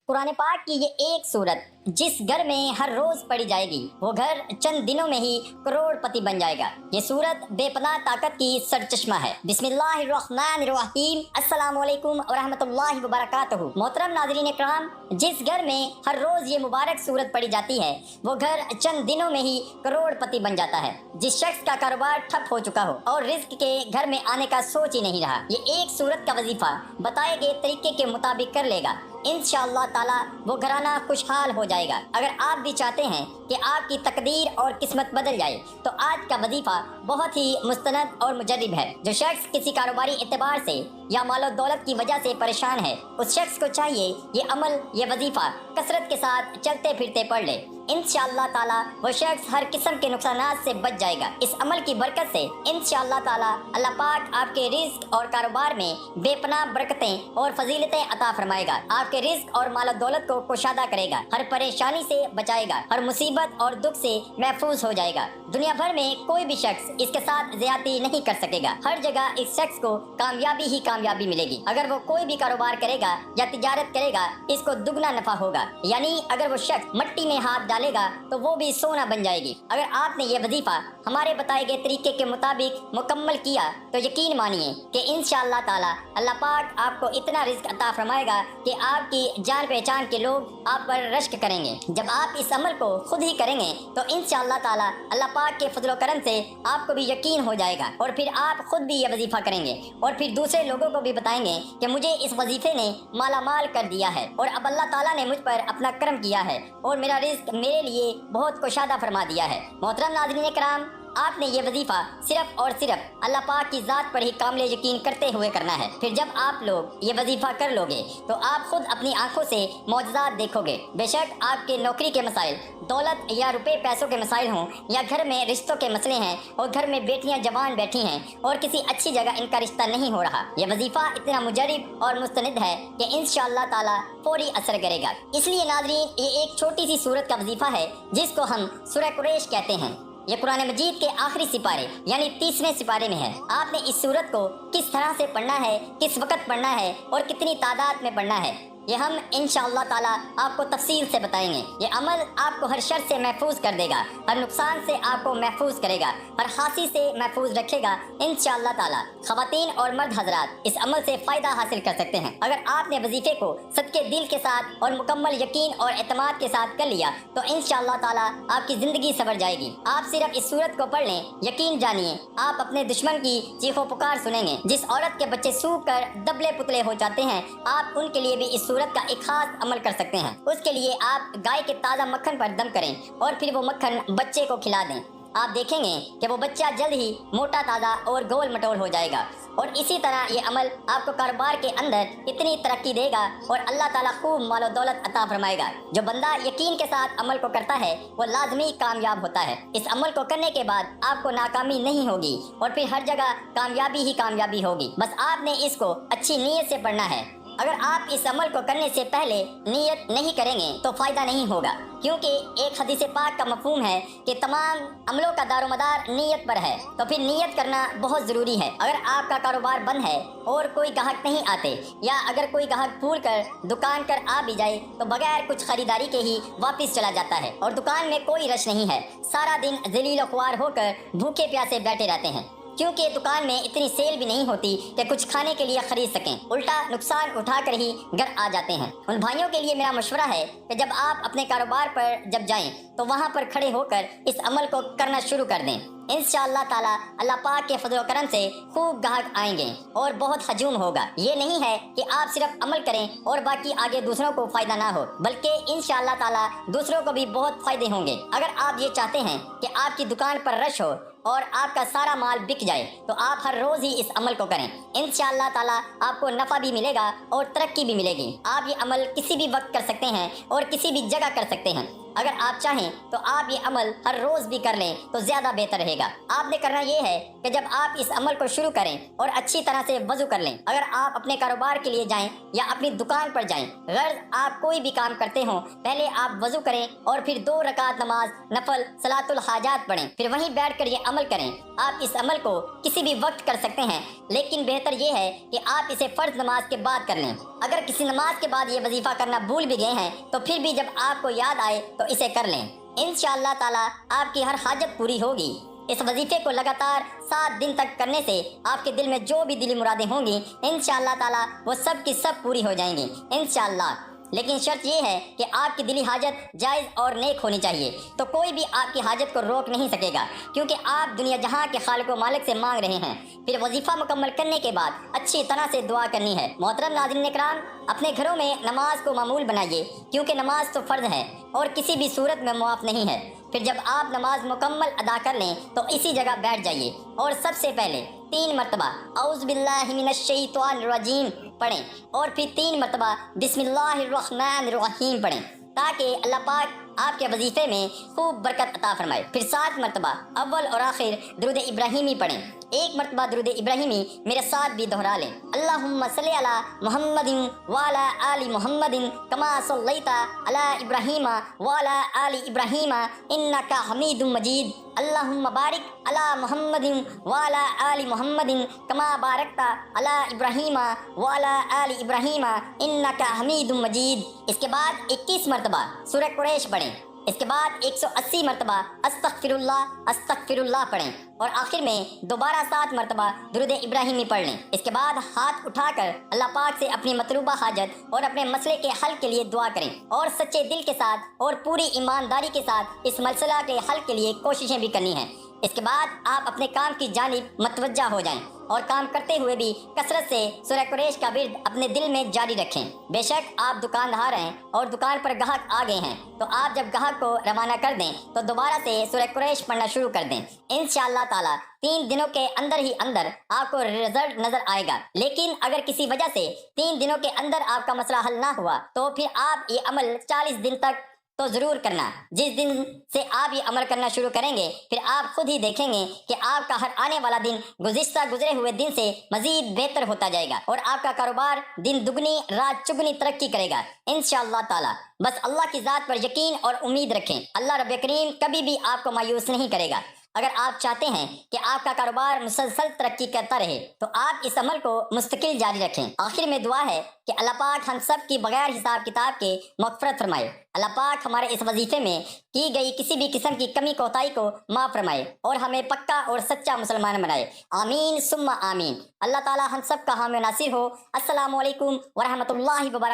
कुरान पाक की ये एक सूरत जिस घर में हर रोज पढ़ी जाएगी वो घर चंद दिनों में ही करोड़पति बन जाएगा। ये सूरत बेपनाह ताकत की सरचश्मा है। बिस्मिल्लाहिर्रहमानिर्रहीम। अस्सलाम वालेकुम व रहमतुल्लाहि व बरकातहू। मोहतरम नाज़रीन इकराम, जिस घर में हर रोज ये मुबारक सूरत पढ़ी जाती है वो घर चंद दिनों में ही करोड़पति बन जाता है। जिस शख्स का कारोबार ठप हो चुका हो और रिस्क के घर में आने का सोच ही नहीं रहा, ये एक सूरत का वजीफा बताए गए तरीके के मुताबिक कर लेगा, इंशाअल्लाह ताला वो घराना खुशहाल हो जाएगा। अगर आप भी चाहते हैं कि आपकी तकदीर और किस्मत बदल जाए तो आज का वजीफा बहुत ही मुस्तनद और मुजर्रिब है। जो शख्स किसी कारोबारी एतबार से या मालो दौलत की वजह से परेशान है, उस शख्स को चाहिए ये अमल, ये वजीफा कसरत के साथ चलते फिरते पढ़ ले। इंशाअल्लाह ताला वो शख्स हर किस्म के नुकसानात से बच जाएगा। इस अमल की बरकत से इंशाअल्लाह ताला अल्लाह पाक आपके रिस्क और कारोबार में बेपनाह बरकतें और फजीलतें अता फरमाएगा। आपके रिस्क और माल दौलत को कुशादा करेगा, हर परेशानी से बचाएगा, हर मुसीबत और दुख से महफूज हो जाएगा। दुनिया भर में कोई भी शख्स इसके साथ ज्यादती नहीं कर सकेगा। हर जगह इस शख्स को कामयाबी ही कामयाबी मिलेगी। अगर वो कोई भी कारोबार करेगा या तिजारत करेगा, इसको दुगना नफा होगा। यानी अगर वो शख्स मट्टी में हाथ डालेगा तो वो भी सोना बन जाएगी। अगर आपने ये वजीफा हमारे बताए गए तरीके के मुताबिक मुकम्मल किया तो यकीन मानिए कि इंशाअल्लाह ताला अल्लाह पाक आपको इतना रिस्क अता फरमाएगा कि आपकी जान पहचान के लोग आप पर रश्क करेंगे। जब आप इस अमल को खुद ही करेंगे तो इंशाअल्लाह ताला अल्लाह पाक के फजलो करम से आपको भी यकीन हो जाएगा और फिर आप खुद भी ये वजीफा करेंगे और फिर दूसरे लोगों को भी बताएंगे कि मुझे इस वजीफे ने माला माल कर दिया है और अब अल्लाह ताला ने मुझ पर अपना करम किया है और मेरा रिस्क मेरे लिए बहुत कुशादा फरमा दिया है। मोहतरम नाज़रीन कराम, आपने ये वजीफा सिर्फ और सिर्फ अल्लाह पाक की ज़ात पर ही कामिल यकीन करते हुए करना है। फिर जब आप लोग ये वजीफा कर लोगे तो आप खुद अपनी आंखों से मौजज़ात देखोगे। बेशक आपके नौकरी के मसाइल, दौलत या रुपए पैसों के मसाइल हों या घर में रिश्तों के मसले हैं और घर में बेटियां जवान बैठी हैं और किसी अच्छी जगह इनका रिश्ता नहीं हो रहा, ये वजीफा इतना मुजर्रिब और मुस्तनिद है कि इंशाअल्लाह ताला फौरी असर करेगा। इसलिए नाज़रीन, ये एक छोटी सी सूरत का वजीफा है जिसको हम सूरह कुरैश कहते हैं। ये कुरान मजीद के आखिरी सिपारे यानी 30वें सिपारे में है। आपने इस सूरत को किस तरह से पढ़ना है, किस वक्त पढ़ना है और कितनी तादाद में पढ़ना है, ये हम इंशाअल्लाह ताला आपको तफसील से बताएंगे। ये अमल आपको हर शर से महफूज कर देगा, हर नुकसान से आपको महफूज करेगा, हर खांसी से महफूज रखेगा इंशाअल्लाह ताला। खवातीन और मर्द हजरात इस अमल से फ़ायदा हासिल कर सकते हैं। अगर आपने वजीफे को सच्चे दिल के साथ और मुकम्मल यकीन और एतमाद के साथ कर लिया तो इंशाअल्लाह ताला आपकी ज़िंदगी संवर जाएगी। आप सिर्फ इस सूरत को पढ़ लें, यकीन जानिए आप अपने दुश्मन की चीखों पुकार सुनेंगे। जिस औरत के बच्चे सूख कर दबले पुतले हो जाते हैं, आप उनके लिए भी इस सूरत का एक खास अमल कर सकते हैं। उसके लिए आप गाय के ताज़ा मक्खन पर दम करें और फिर वो मक्खन बच्चे को खिला दें। आप देखेंगे कि वो बच्चा जल्द ही मोटा ताज़ा और गोल मटोल हो जाएगा। और इसी तरह ये अमल आपको कारोबार के अंदर इतनी तरक्की देगा और अल्लाह ताला खूब मालो दौलत अता फरमाएगा। जो बंदा यकीन के साथ अमल को करता है वो लाजमी कामयाब होता है। इस अमल को करने के बाद आपको नाकामी नहीं होगी और फिर हर जगह कामयाबी ही कामयाबी होगी। बस आपने इसको अच्छी नीयत से पढ़ना है। अगर आप इस अमल को करने से पहले नियत नहीं करेंगे तो फ़ायदा नहीं होगा, क्योंकि एक हदीस पाक का मफहूम है कि तमाम अमलों का दारोमदार नीयत पर है। तो फिर नियत करना बहुत ज़रूरी है। अगर आपका कारोबार बंद है और कोई ग्राहक नहीं आते या अगर कोई ग्राहक भूल कर दुकान कर आ भी जाए तो बगैर कुछ खरीदारी के ही वापस चला जाता है और दुकान में कोई रश नहीं है, सारा दिन ज़लील ख्वार होकर भूखे प्यासे बैठे रहते हैं, क्योंकि दुकान में इतनी सेल भी नहीं होती कि कुछ खाने के लिए खरीद सकें, उल्टा नुकसान उठाकर ही घर आ जाते हैं। उन भाइयों के लिए मेरा मशवरा है कि जब आप अपने कारोबार पर जब जाएं तो वहां पर खड़े होकर इस अमल को करना शुरू कर दें। इंशाअल्लाह ताला अल्लाह पाक के फजल करम से खूब ग्राहक आएंगे और बहुत हजूम होगा। ये नहीं है कि आप सिर्फ अमल करें और बाकी आगे दूसरों को फायदा ना हो, बल्कि इंशाअल्लाह ताला दूसरों को भी बहुत फायदे होंगे। अगर आप ये चाहते हैं कि आपकी दुकान पर रश हो और आपका सारा माल बिक जाए तो आप हर रोज ही इस अमल को करें। इंशाअल्लाह ताला आपको नफा भी मिलेगा और तरक्की भी मिलेगी। आप ये अमल किसी भी वक्त कर सकते हैं और किसी भी जगह कर सकते हैं। اگر آپ چاہیں تو آپ یہ عمل ہر روز بھی کر لیں تو زیادہ بہتر رہے گا۔ آپ نے کرنا یہ ہے کہ جب آپ اس عمل کو شروع کریں اور اچھی طرح سے وضو کر لیں، اگر آپ اپنے کاروبار کے لیے جائیں یا اپنی دکان پر جائیں، غرض آپ کوئی بھی کام کرتے ہوں، پہلے آپ وضو کریں اور پھر 2 رکعت نماز نفل صلاۃ الحاجات پڑھیں، پھر وہیں بیٹھ کر یہ عمل کریں۔ آپ اس عمل کو کسی بھی وقت کر سکتے ہیں، لیکن بہتر یہ ہے کہ آپ اسے فرض نماز کے بعد کر لیں۔ اگر کسی نماز کے بعد یہ وظیفہ کرنا بھول بھی گئے ہیں تو پھر بھی جب آپ کو یاد آئے تو اسے کر لیں، انشاءاللہ تعالی آپ کی ہر حاجت پوری ہوگی۔ اس وظیفے کو لگاتار 7 دن تک کرنے سے آپ کے دل میں جو بھی دلی مرادیں ہوں گی انشاءاللہ تعالی وہ سب کی سب پوری ہو جائیں گی انشاءاللہ۔ لیکن شرط یہ ہے کہ آپ کی دلی حاجت جائز اور نیک ہونی چاہیے، تو کوئی بھی آپ کی حاجت کو روک نہیں سکے گا، کیونکہ آپ دنیا جہاں کے خالق و مالک سے مانگ رہے ہیں۔ پھر وظیفہ مکمل کرنے کے بعد اچھی طرح سے دعا کرنی ہے۔ محترم ناظرین کرام، اپنے گھروں میں نماز کو معمول بنائیے، کیونکہ نماز تو فرض ہے اور کسی بھی صورت میں معاف نہیں ہے۔ پھر جب آپ نماز مکمل ادا کر لیں تو اسی جگہ بیٹھ جائیے اور سب سے پہلے 3 مرتبہ اعوذ باللہ من الشیطان الرجیم پڑھیں اور پھر 3 مرتبہ بسم اللہ الرحمن الرحیم پڑھیں، تاکہ اللہ پاک آپ کے وظیفے میں خوب برکت عطا فرمائے۔ پھر 7 مرتبہ اول اور آخر درود ابراہیمی پڑھیں۔ 1 مرتبہ درود ابراہیمی میرے ساتھ بھی دہرا لیں۔ اللہم صلی علی محمد وعلی آل محمد کما صلیت علی ابراہیم وعلی آل ابراہیم انک حمید مجید۔ اللہم بارک علی محمد وعلی آل محمد کما بارکت علی ابراہیم وعلی آل ابراہیم انک حمید مجید۔ اس کے بعد 21 مرتبہ سورہ قریش پڑھیں۔ اس کے بعد 180 مرتبہ استغفر اللہ پڑھیں اور آخر میں دوبارہ 7 مرتبہ درود ابراہیمی پڑھ لیں۔ اس کے بعد ہاتھ اٹھا کر اللہ پاک سے اپنی مطلوبہ حاجت اور اپنے مسئلے کے حل کے لیے دعا کریں اور سچے دل کے ساتھ اور پوری ایمانداری کے ساتھ اس مسئلہ کے حل کے لیے کوششیں بھی کرنی ہیں۔ اس کے بعد آپ اپنے کام کی جانب متوجہ ہو جائیں اور کام کرتے ہوئے بھی کثرت سے سورہ قریش کا ورد اپنے دل میں جاری رکھیں۔ بے شک آپ دکاندار ہیں اور دکان پر گاہک آ گئے ہیں، تو آپ جب گاہک کو روانہ کر دیں تو دوبارہ سے سورہ قریش پڑھنا شروع کر دیں۔ انشاءاللہ تعالی 3 دنوں کے اندر ہی اندر آپ کو رزلٹ نظر آئے گا۔ لیکن اگر کسی وجہ سے 3 دنوں کے اندر آپ کا مسئلہ حل نہ ہوا تو پھر آپ یہ عمل 40 دن تک تو ضرور کرنا۔ جس دن سے آپ یہ عمل کرنا شروع کریں گے پھر آپ خود ہی دیکھیں گے کہ آپ کا ہر آنے والا دن گزرے ہوئے دن سے مزید بہتر ہوتا جائے گا اور آپ کا کاروبار دن دگنی رات چگنی ترقی کرے گا انشاءاللہ تعالی۔ بس اللہ کی ذات پر یقین اور امید رکھیں، اللہ رب کریم کبھی بھی آپ کو مایوس نہیں کرے گا۔ اگر آپ چاہتے ہیں کہ آپ کا کاروبار مسلسل ترقی کرتا رہے تو آپ اس عمل کو مستقل جاری رکھیں۔ آخر میں دعا ہے کہ اللہ پاک ہم سب کی بغیر حساب کتاب کے مغفرت فرمائے۔ اللہ پاک ہمارے اس وظیفے میں کی گئی کسی بھی قسم کی کمی کوتاہی کو معاف فرمائے اور ہمیں پکا اور سچا مسلمان بنائے، آمین ثم آمین۔ اللہ تعالی ہم سب کا حامی و ناصر ہو۔ السلام علیکم ورحمۃ اللہ وبرکاتہ۔